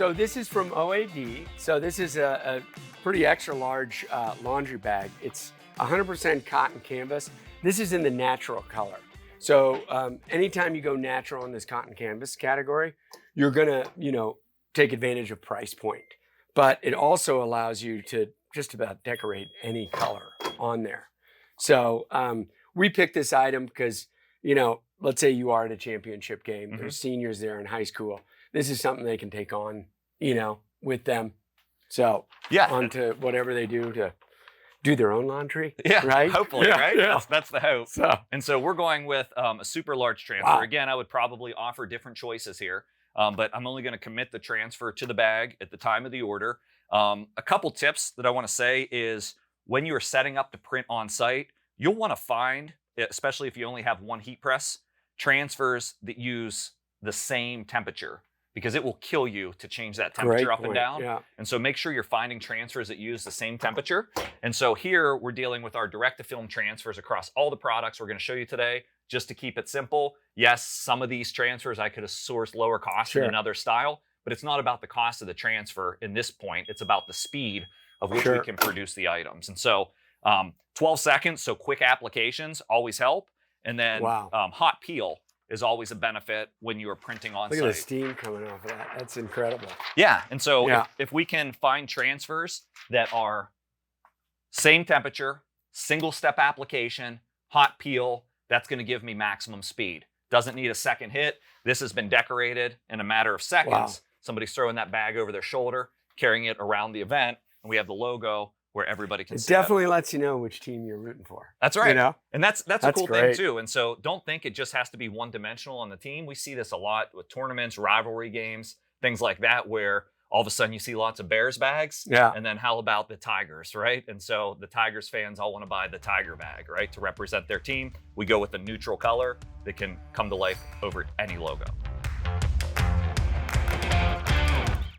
So this is from OAD. So this is a pretty extra large laundry bag. It's 100% cotton canvas. This is in the natural color. So anytime you go natural in this cotton canvas category, you're gonna, take advantage of price point. But it also allows you to just about decorate any color on there. So we picked this item because, let's say you are at a championship game, there's seniors there in high school. This is something they can take on, with them. So onto whatever they do to do their own laundry. Yeah, right? Hopefully, right? Yeah. That's the hope. And so we're going with a super large transfer. Wow. Again, I would probably offer different choices here, but I'm only going to commit the transfer to the bag at the time of the order. A couple tips that I want to say is when you are setting up the print on site, you'll want to find, especially if you only have one heat press, transfers that use the same temperature, because it will kill you to change that temperature up and down. Yeah. And so make sure you're finding transfers that use the same temperature. And so here we're dealing with our direct-to-film transfers across all the products we're going to show you today, just to keep it simple. Yes, some of these transfers I could have sourced lower cost in another style, but it's not about the cost of the transfer in this point. It's about the speed of which we can produce the items. And so 12 seconds, so quick applications always help. And then hot peel is always a benefit when you are printing on site. Look at the steam coming off of that. That's incredible. Yeah, and so if we can find transfers that are same temperature, single step application, hot peel, that's going to give me maximum speed. Doesn't need a second hit. This has been decorated in a matter of seconds. Wow. Somebody's throwing that bag over their shoulder, carrying it around the event, and we have the logo where everybody can see it. Definitely lets you know which team you're rooting for. That's right. And that's a cool great thing too. And so don't think it just has to be one-dimensional on the team. We see this a lot with tournaments, rivalry games, things like that, where all of a sudden you see lots of Bears bags. Yeah. And then how about the Tigers, right? And so the Tigers fans all want to buy the Tiger bag, right? To represent their team. We go with a neutral color that can come to life over any logo.